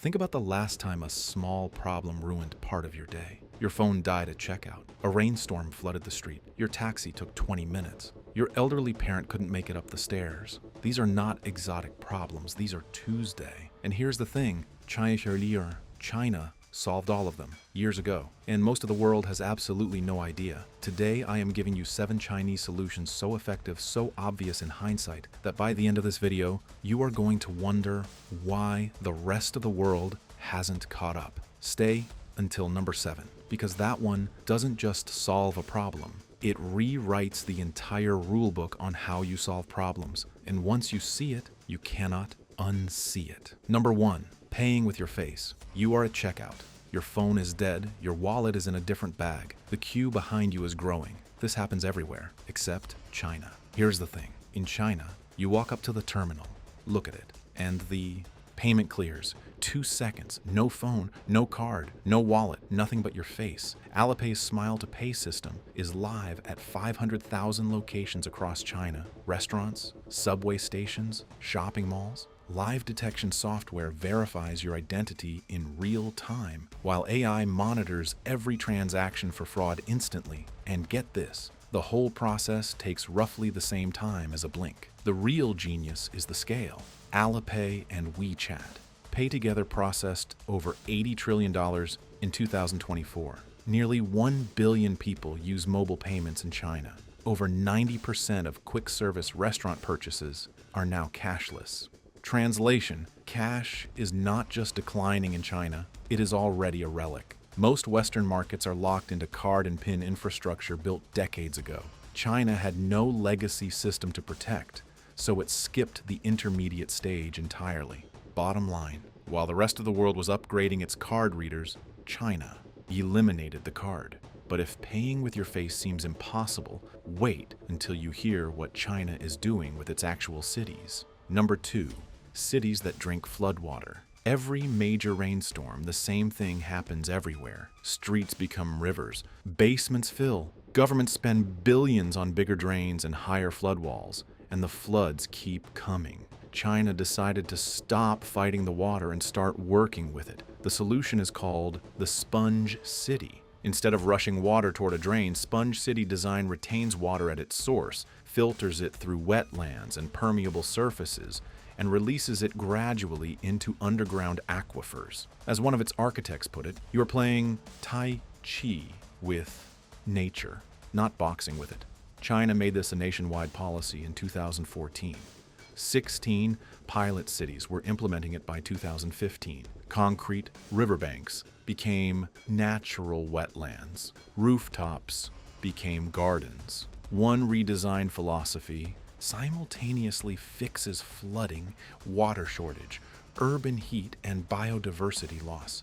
Think about the last time a small problem ruined part of your day. Your phone died at checkout. A rainstorm flooded the street. Your taxi took 20 minutes. Your elderly parent couldn't make it up the stairs. These are not exotic problems. These are Tuesday. And here's the thing. China solved all of them years ago, and most of the world has absolutely no idea. Today, I am giving you 7 Chinese solutions so effective, so obvious in hindsight, that by the end of this video, you are going to wonder why the rest of the world hasn't caught up. Stay until number 7, because that one doesn't just solve a problem. It rewrites the entire rulebook on how you solve problems, and once you see it, you cannot unsee it. Number 1. Paying with your face. You are at checkout. Your phone is dead. Your wallet is in a different bag. The queue behind you is growing. This happens everywhere, except China. Here's the thing. In China, you walk up to the terminal, look at it, and the payment clears. 2 seconds. No phone, no card, no wallet, nothing but your face. Alipay's Smile to Pay system is live at 500,000 locations across China. Restaurants, subway stations, shopping malls. Live detection software verifies your identity in real time, while AI monitors every transaction for fraud instantly. And get this, the whole process takes roughly the same time as a blink. The real genius is the scale. Alipay and WeChat Pay together processed over $80 trillion in 2024. Nearly 1 billion people use mobile payments in China. Over 90% of quick service restaurant purchases are now cashless. Translation: cash is not just declining in China, it is already a relic. Most Western markets are locked into card and PIN infrastructure built decades ago. China had no legacy system to protect, so it skipped the intermediate stage entirely. Bottom line, while the rest of the world was upgrading its card readers, China eliminated the card. But if paying with your face seems impossible, wait until you hear what China is doing with its actual cities. Number 2. Cities that drink floodwater. Every major rainstorm, the same thing happens everywhere. Streets become rivers. Basements fill. Governments spend billions on bigger drains and higher flood walls, and the floods keep coming. China decided to stop fighting the water and start working with it. The solution is called the Sponge City. Instead of rushing water toward a drain, Sponge City design retains water at its source, filters it through wetlands and permeable surfaces, and releases it gradually into underground aquifers. As one of its architects put it, you are playing Tai Chi with nature, not boxing with it. China made this a nationwide policy in 2014. 16 pilot cities were implementing it by 2015. Concrete riverbanks became natural wetlands. Rooftops became gardens. One redesigned philosophy simultaneously fixes flooding, water shortage, urban heat, and biodiversity loss,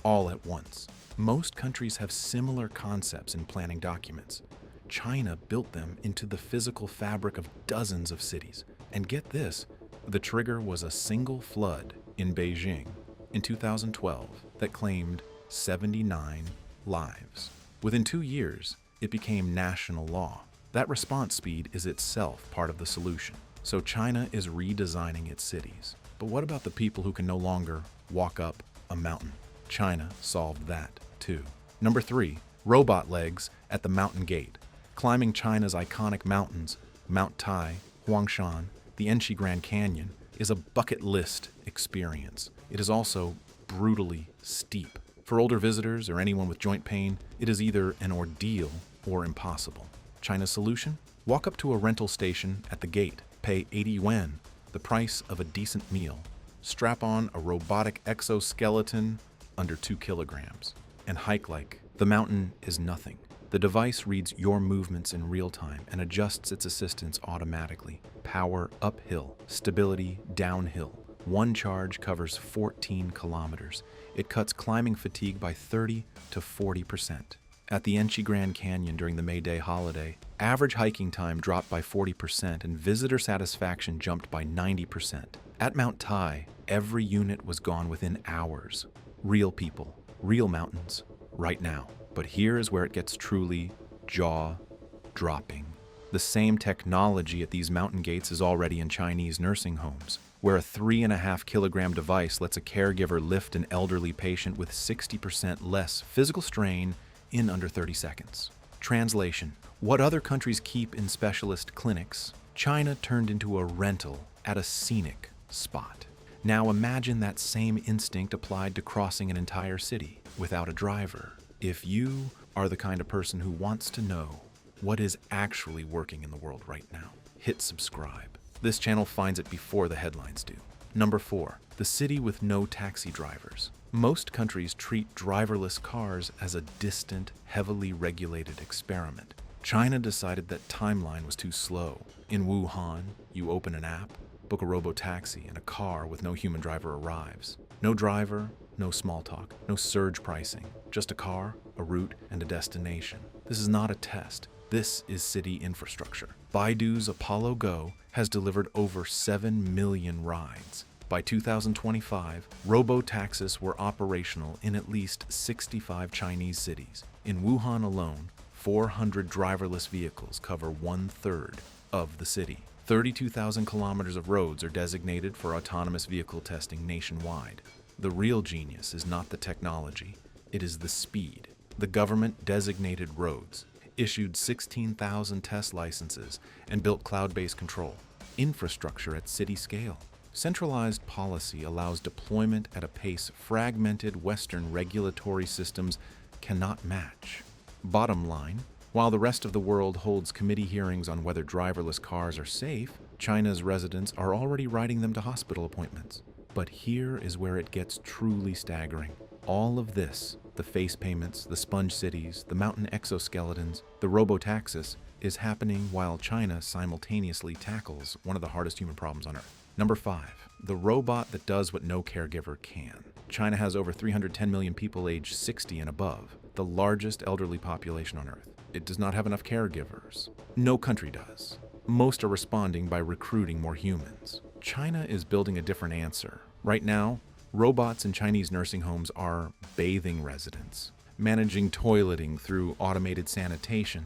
all at once. Most countries have similar concepts in planning documents. China built them into the physical fabric of dozens of cities. And get this, the trigger was a single flood in Beijing in 2012 that claimed 79 lives. Within 2 years, it became national law. That response speed is itself part of the solution. So China is redesigning its cities. But what about the people who can no longer walk up a mountain? China solved that too. Number 3, robot legs at the mountain gate. Climbing China's iconic mountains, Mount Tai, Huangshan, the Enchi Grand Canyon, is a bucket list experience. It is also brutally steep. For older visitors or anyone with joint pain, it is either an ordeal or impossible. China's solution? Walk up to a rental station at the gate, pay 80 yuan, the price of a decent meal, strap on a robotic exoskeleton under 2 kilograms, and hike like the mountain is nothing. The device reads your movements in real time and adjusts its assistance automatically. Power uphill, stability downhill. One charge covers 14 kilometers. It cuts climbing fatigue by 30 to 40%. At the Enchi Grand Canyon during the May Day holiday, average hiking time dropped by 40% and visitor satisfaction jumped by 90%. At Mount Tai, every unit was gone within hours. Real people, real mountains, right now. But here is where it gets truly jaw-dropping. The same technology at these mountain gates is already in Chinese nursing homes. where a 3.5 kilogram device lets a caregiver lift an elderly patient with 60% less physical strain in under 30 seconds. Translation: what other countries keep in specialist clinics, China turned into a rental at a scenic spot. Now imagine that same instinct applied to crossing an entire city without a driver. If you are the kind of person who wants to know what is actually working in the world right now, hit subscribe. This channel finds it before the headlines do. Number 4, the city with no taxi drivers. Most countries treat driverless cars as a distant, heavily regulated experiment. China decided that timeline was too slow. In Wuhan, you open an app, book a robo-taxi, and a car with no human driver arrives. No driver, no small talk, no surge pricing, just a car, a route, and a destination. This is not a test. This is city infrastructure. Baidu's Apollo Go has delivered over 7 million rides. By 2025, robo-taxis were operational in at least 65 Chinese cities. In Wuhan alone, 400 driverless vehicles cover 1/3 of the city. 32,000 kilometers of roads are designated for autonomous vehicle testing nationwide. The real genius is not the technology, it is the speed. The government designated roads, issued 16,000 test licenses, and built cloud-based control. Infrastructure at city scale. Centralized policy allows deployment at a pace fragmented Western regulatory systems cannot match. Bottom line, while the rest of the world holds committee hearings on whether driverless cars are safe, China's residents are already riding them to hospital appointments. But here is where it gets truly staggering. All of this, the face payments, the sponge cities, the mountain exoskeletons, the robo-taxis, is happening while China simultaneously tackles one of the hardest human problems on Earth. Number 5, the robot that does what no caregiver can. China has over 310 million people aged 60 and above, the largest elderly population on Earth. It does not have enough caregivers. No country does. Most are responding by recruiting more humans. China is building a different answer. Right now, robots in Chinese nursing homes are bathing residents, managing toileting through automated sanitation,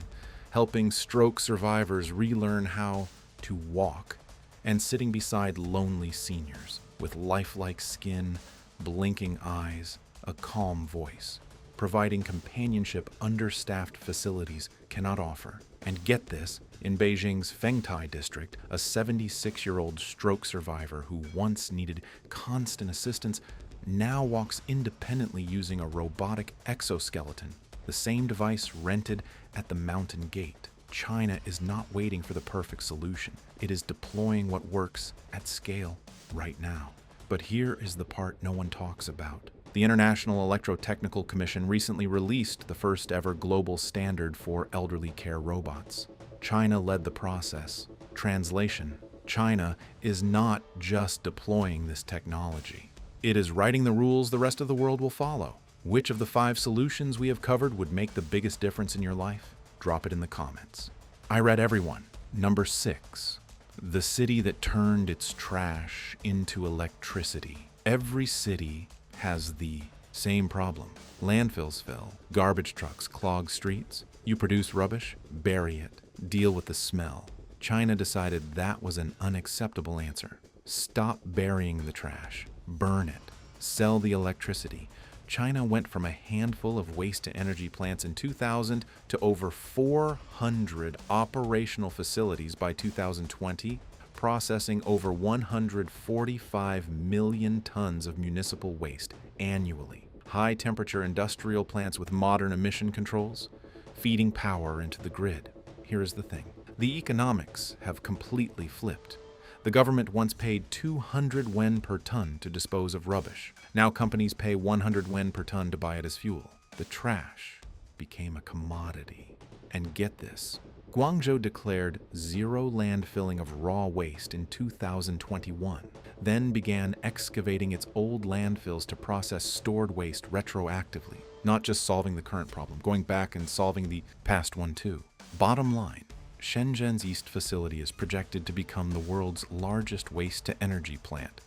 helping stroke survivors relearn how to walk, and sitting beside lonely seniors with lifelike skin, blinking eyes, a calm voice, providing companionship understaffed facilities cannot offer. And get this, in Beijing's Fengtai district, a 76-year-old stroke survivor who once needed constant assistance now walks independently using a robotic exoskeleton, the same device rented at the mountain gate. China is not waiting for the perfect solution. It is deploying what works at scale right now. But here is the part no one talks about. The International Electrotechnical Commission recently released the first ever global standard for elderly care robots. China led the process. Translation: China is not just deploying this technology. It is writing the rules the rest of the world will follow. Which of the 5 solutions we have covered would make the biggest difference in your life? Drop it in the comments. I read everyone. Number 6, the city that turned its trash into electricity. Every city has the same problem. Landfills fill, garbage trucks clog streets. You produce rubbish, bury it, deal with the smell. China decided that was an unacceptable answer. Stop burying the trash, burn it, sell the electricity. China went from a handful of waste-to-energy plants in 2000 to over 400 operational facilities by 2020, processing over 145 million tons of municipal waste annually. High-temperature industrial plants with modern emission controls, feeding power into the grid. Here is the thing. The economics have completely flipped. The government once paid 200 yuan per ton to dispose of rubbish. Now companies pay 100 yuan per ton to buy it as fuel. The trash became a commodity. And get this, Guangzhou declared zero landfilling of raw waste in 2021, then began excavating its old landfills to process stored waste retroactively, not just solving the current problem, going back and solving the past one too. Bottom line, Shenzhen's East facility is projected to become the world's largest waste-to-energy plant,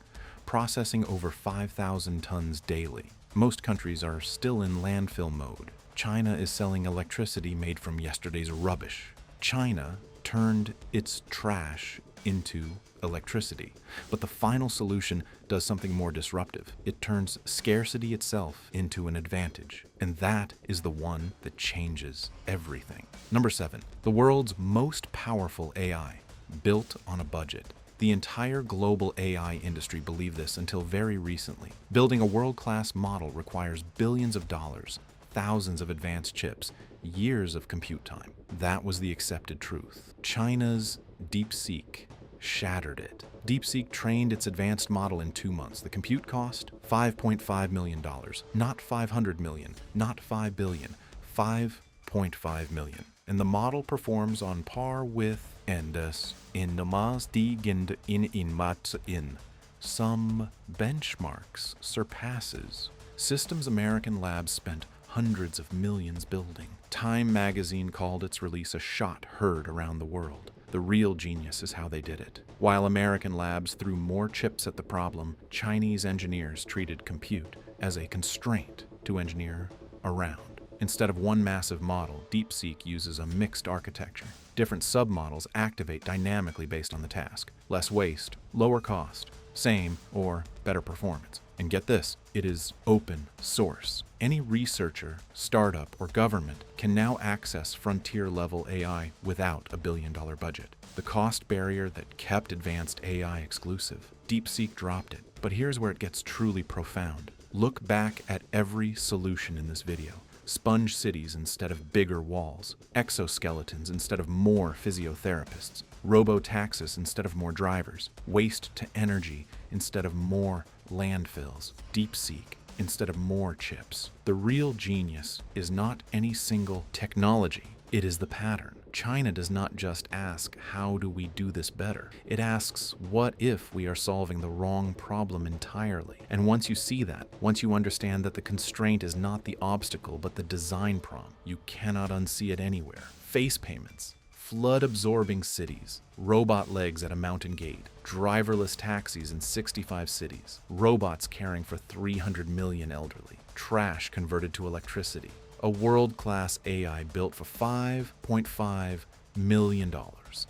processing over 5,000 tons daily. Most countries are still in landfill mode. China is selling electricity made from yesterday's rubbish. China turned its trash into electricity. But the final solution does something more disruptive. It turns scarcity itself into an advantage. And that is the one that changes everything. Number 7, the world's most powerful AI, built on a budget. The entire global AI industry believed this until very recently. Building a world-class model requires billions of dollars, thousands of advanced chips, years of compute time. That was the accepted truth. China's DeepSeek shattered it. DeepSeek trained its advanced model in 2 months. The compute cost? $5.5 million. Not 500 million, not 5 billion, 5.5 million. And the model performs on par with Endus in Namaz di Gind in Mats in. Some benchmarks surpasses. Systems American labs spent hundreds of millions building. Time magazine called its release a shot heard around the world. The real genius is how they did it. While American labs threw more chips at the problem, Chinese engineers treated compute as a constraint to engineer around. Instead of one massive model, DeepSeek uses a mixed architecture. Different submodels activate dynamically based on the task. Less waste, lower cost, same or better performance. And get this, it is open source. Any researcher, startup, or government can now access frontier-level AI without a billion-dollar budget. The cost barrier that kept advanced AI exclusive. DeepSeek dropped it. But here's where it gets truly profound. Look back at every solution in this video. Sponge cities instead of bigger walls, exoskeletons instead of more physiotherapists, robo-taxis instead of more drivers, waste to energy instead of more landfills, DeepSeek instead of more chips. The real genius is not any single technology, it is the pattern. China does not just ask, how do we do this better? It asks, what if we are solving the wrong problem entirely? And once you see that, once you understand that the constraint is not the obstacle but the design prompt, you cannot unsee it anywhere. Face payments, flood-absorbing cities, robot legs at a mountain gate, driverless taxis in 65 cities, robots caring for 300 million elderly, trash converted to electricity. A world-class AI built for $5.5 million,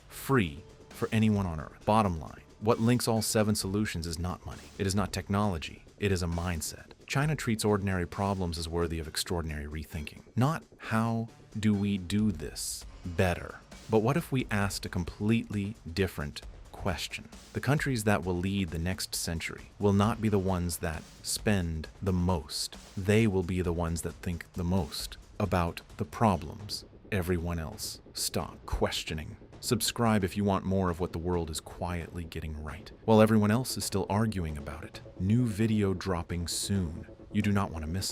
free for anyone on Earth. Bottom line, what links all 7 solutions is not money. It is not technology. It is a mindset. China treats ordinary problems as worthy of extraordinary rethinking. Not how do we do this better, but what if we asked a completely different question? The countries that will lead the next century will not be the ones that spend the most. They will be the ones that think the most about the problems everyone else stop questioning. Subscribe if you want more of what the world is quietly getting right, while everyone else is still arguing about it. New video dropping soon. You do not want to miss it.